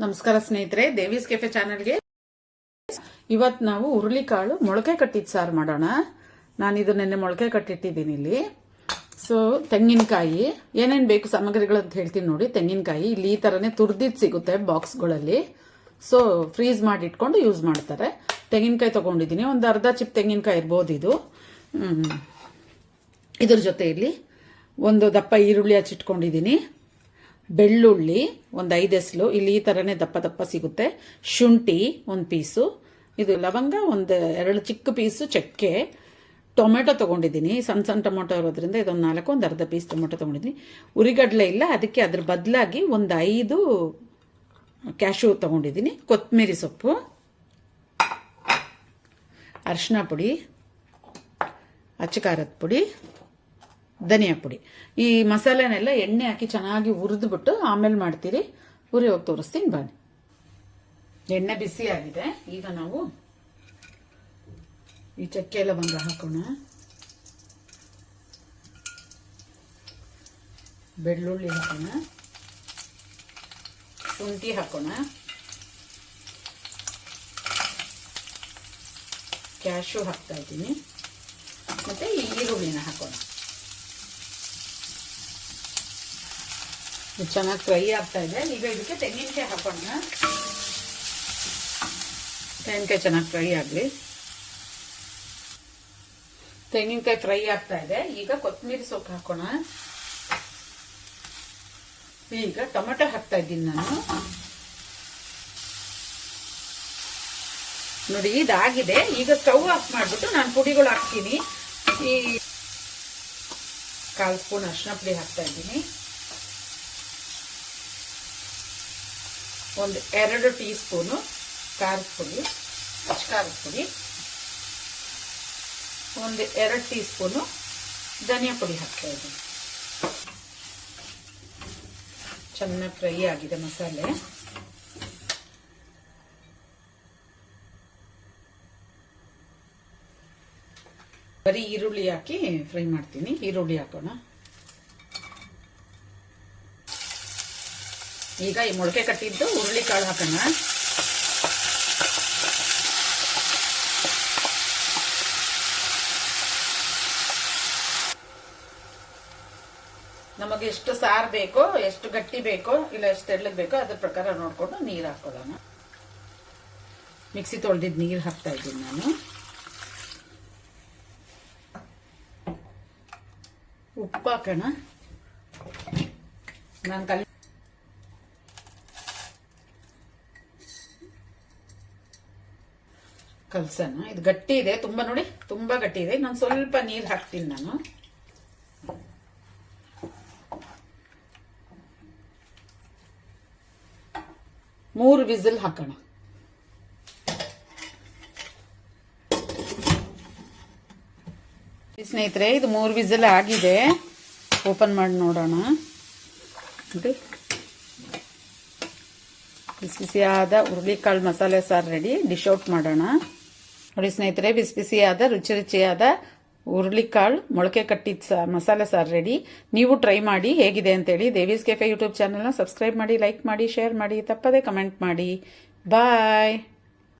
ನಮಸ್ಕಾರ ಸ್ನೇಹಿತರೆ, ದೇವೀಸ್ ಕೆಫೆ ಚಾನೆಲ್ಗೆ ಇವತ್ತು ನಾವು ಹುರುಳಿಕಾಳು ಮೊಳಕೆ ಕಟ್ಟಿದ ಸಾರು ಮಾಡೋಣ. ನಾನು ಇದು ನೆನ್ನೆ ಮೊಳಕೆ ಕಟ್ಟಿಟ್ಟಿದ್ದೀನಿ ಇಲ್ಲಿ. ಸೊ ತೆಂಗಿನಕಾಯಿ ಏನೇನು ಬೇಕು ಸಾಮಗ್ರಿಗಳು ಅಂತ ಹೇಳ್ತೀನಿ ನೋಡಿ. ತೆಂಗಿನಕಾಯಿ ಇಲ್ಲಿ ಈ ಥರನೇ ತುರ್ದಿದ್ದು ಸಿಗುತ್ತೆ ಬಾಕ್ಸ್ಗಳಲ್ಲಿ. ಸೊ ಫ್ರೀಸ್ ಮಾಡಿ ಇಟ್ಕೊಂಡು ಯೂಸ್ ಮಾಡ್ತಾರೆ. ತೆಂಗಿನಕಾಯಿ ತೊಗೊಂಡಿದ್ದೀನಿ, ಒಂದು ಅರ್ಧ ಚಿಪ್ ತೆಂಗಿನಕಾಯಿ ಇರ್ಬೋದು ಇದು. ಇದ್ರ ಜೊತೆ ಇಲ್ಲಿ ಒಂದು ದಪ್ಪ ಈರುಳ್ಳಿ ಹಚ್ಚಿಟ್ಕೊಂಡಿದ್ದೀನಿ. ಬೆಳ್ಳುಳ್ಳಿ ಒಂದು 5 ಎಸಳು, ಇಲ್ಲಿ ಈ ಥರನೇ ದಪ್ಪ ದಪ್ಪ ಸಿಗುತ್ತೆ. ಶುಂಠಿ ಒಂದು ಪೀಸು, ಇದು ಲವಂಗ ಒಂದು 2 ಚಿಕ್ಕ ಪೀಸು, ಚಕ್ಕೆ. ಟೊಮೆಟೊ ತೊಗೊಂಡಿದ್ದೀನಿ, ಸಣ್ಣ ಸಣ್ಣ ಟೊಮೆಟೊ ಇರೋದ್ರಿಂದ ಇದೊಂದು 4, ಒಂದು ಅರ್ಧ ಪೀಸ್ ಟೊಮೆಟೊ ತೊಗೊಂಡಿದ್ದೀನಿ. ಉರಿಗಡಲೆ ಇಲ್ಲ, ಅದಕ್ಕೆ ಅದ್ರ ಬದಲಾಗಿ ಒಂದು 5 ಕ್ಯಾಶು ತೊಗೊಂಡಿದ್ದೀನಿ. ಕೊತ್ತಂಬರಿ ಸೊಪ್ಪು, ಅರಿಶಿನ ಪುಡಿ, ಅಚ್ಚ ಖಾರದ ಪುಡಿ, ಧನಿಯಾ ಪುಡಿ. ಈ ಮಸಾಲೆನೆಲ್ಲ ಎಣ್ಣೆ ಹಾಕಿ ಚೆನ್ನಾಗಿ ಹುರಿದ್ಬಿಟ್ಟು ಆಮೇಲೆ ಮಾಡ್ತೀರಿ. ಉರಿ ಹೋಗಿ ತೋರಿಸ್ತೀನಿ ಬನ್ನಿ. ಎಣ್ಣೆ ಬಿಸಿ ಆಗಿದೆ. ಈಗ ನಾವು ಈ ಚಕ್ಕೆ ಲವಂಗ ಹಾಕೋಣ, ಬೆಳ್ಳುಳ್ಳಿ ಹಾಕೋಣ, ಶುಂಠಿ ಹಾಕೋಣ, ಕ್ಯಾಶು ಹಾಕ್ತಾ ಇದ್ದೀನಿ, ಮತ್ತೆ ಈರುಳ್ಳಿನ ಹಾಕೋಣ. ಇದು ಚೆನ್ನಾಗಿ ಫ್ರೈ ಆಗ್ತಾ ಇದೆ. ಈಗ ಇದಕ್ಕೆ ತೆಂಗಿನಕಾಯಿ ಹಾಕೋಣ. ತೆಂಗಿನಕಾಯಿ ಚೆನ್ನಾಗಿ ಫ್ರೈ ಆಗಲಿ. ತೆಂಗಿನಕಾಯಿ ಫ್ರೈ ಆಗ್ತಾ ಇದೆ. ಈಗ ಕೊತ್ತಂಬರಿ ಸೊಪ್ಪು ಹಾಕೋಣ. ಈಗ ಟೊಮೆಟೊ ಹಾಕ್ತಾ ಇದ್ದೀನಿ ನಾನು. ನೋಡಿ ಇದಾಗಿದೆ. ಈಗ ಸ್ಟವ್ ಆಫ್ ಮಾಡಿಬಿಟ್ಟು ನಾನು ಪುಡಿಗಳು ಹಾಕ್ತೀನಿ. ಈ 1/4 ಸ್ಪೂನ್ ಅರಿಶಿನ ಪುಡಿ ಹಾಕ್ತಾ ಇದ್ದೀನಿ, ಒಂದು 2 ಟೀ ಸ್ಪೂನು ಖಾರದ ಪುಡಿ, ಅಚ್ಚ ಖಾರದ ಪುಡಿ, ಒಂದು 2 ಟೀ ಸ್ಪೂನು ಧನಿಯಾ ಪುಡಿ ಹಾಕ್ತಾ ಇದ್ದೀನಿ. ಚೆನ್ನಾಗಿ ಫ್ರೈ ಆಗಿದೆ ಮಸಾಲೆ. ಬರೀ ಈರುಳ್ಳಿ ಹಾಕಿ ಫ್ರೈ ಮಾಡ್ತೀನಿ. ಈರುಳ್ಳಿ ಹಾಕೋಣ. ಈಗ ಈ ಮೊಳಕೆ ಕಟ್ಟಿದ್ದು ಹುರುಳಿಕಾಳು ಹಾಕೋಣ. ನಮಗೆ ಎಷ್ಟು ಸಾರು ಬೇಕೋ, ಎಷ್ಟು ಗಟ್ಟಿ ಬೇಕೋ, ಇಲ್ಲ ಎಷ್ಟು ತೆಳ್ಳಗೆ ಬೇಕೋ ಅದ್ರ ಪ್ರಕಾರ ನೋಡ್ಕೊಂಡು ನೀರು ಹಾಕೊಳ್ಳೋಣ. ಮಿಕ್ಸಿ ತೊಳೆದಿದ್ದು ನೀರು ಹಾಕ್ತಾ ಇದ್ದೀನಿ ನಾನು. ಉಪ್ಪು ಹಾಕೋಣ. ನಾನು ಕಲ್ಸೋಣ. ಇದು ಗಟ್ಟಿ ಇದೆ ತುಂಬಾ, ನೋಡಿ ತುಂಬಾ ಗಟ್ಟಿ ಇದೆ. ನಾನು ಸ್ವಲ್ಪ ನೀರು ಹಾಕ್ತೀನಿ ನಾನು. ಮೂರು ವಿಸಿಲ್ ಹಾಕೋಣ. ಸ್ನೇಹಿತರೆ, ಇದು 3 ವಿಸಿಲ್ ಆಗಿದೆ. ಓಪನ್ ಮಾಡಿ ನೋಡೋಣ. ನೋಡಿ, ಬಿಸಿ ಬಿಸಿಯಾದ ಹುರುಳಿಕಾಳು ಮಸಾಲೆ ಸಾರು ರೆಡಿ. ಡಿಶ್ ಔಟ್ ಮಾಡೋಣ. ನೋಡಿ ಸ್ನೇಹಿತರೆ, ಬಿಸಿ ಬಿಸಿಯಾದ ರುಚಿ ರುಚಿಯಾದ ಹುರುಳಿಕಾಳು ಮೊಳಕೆ ಕಟ್ಟಿದ ಮಸಾಲೆ ಸಾರು ರೆಡಿ. ನೀವು ಟ್ರೈ ಮಾಡಿ ಹೇಗಿದೆ ಅಂತೇಳಿ. ದೇವೀಸ್ ಕೆಫೆ ಯೂಟ್ಯೂಬ್ ಚಾನೆಲ್ನ ಸಬ್ಸ್ಕ್ರೈಬ್ ಮಾಡಿ, ಲೈಕ್ ಮಾಡಿ, ಶೇರ್ ಮಾಡಿ, ತಪ್ಪದೆ ಕಮೆಂಟ್ ಮಾಡಿ. ಬಾಯ್.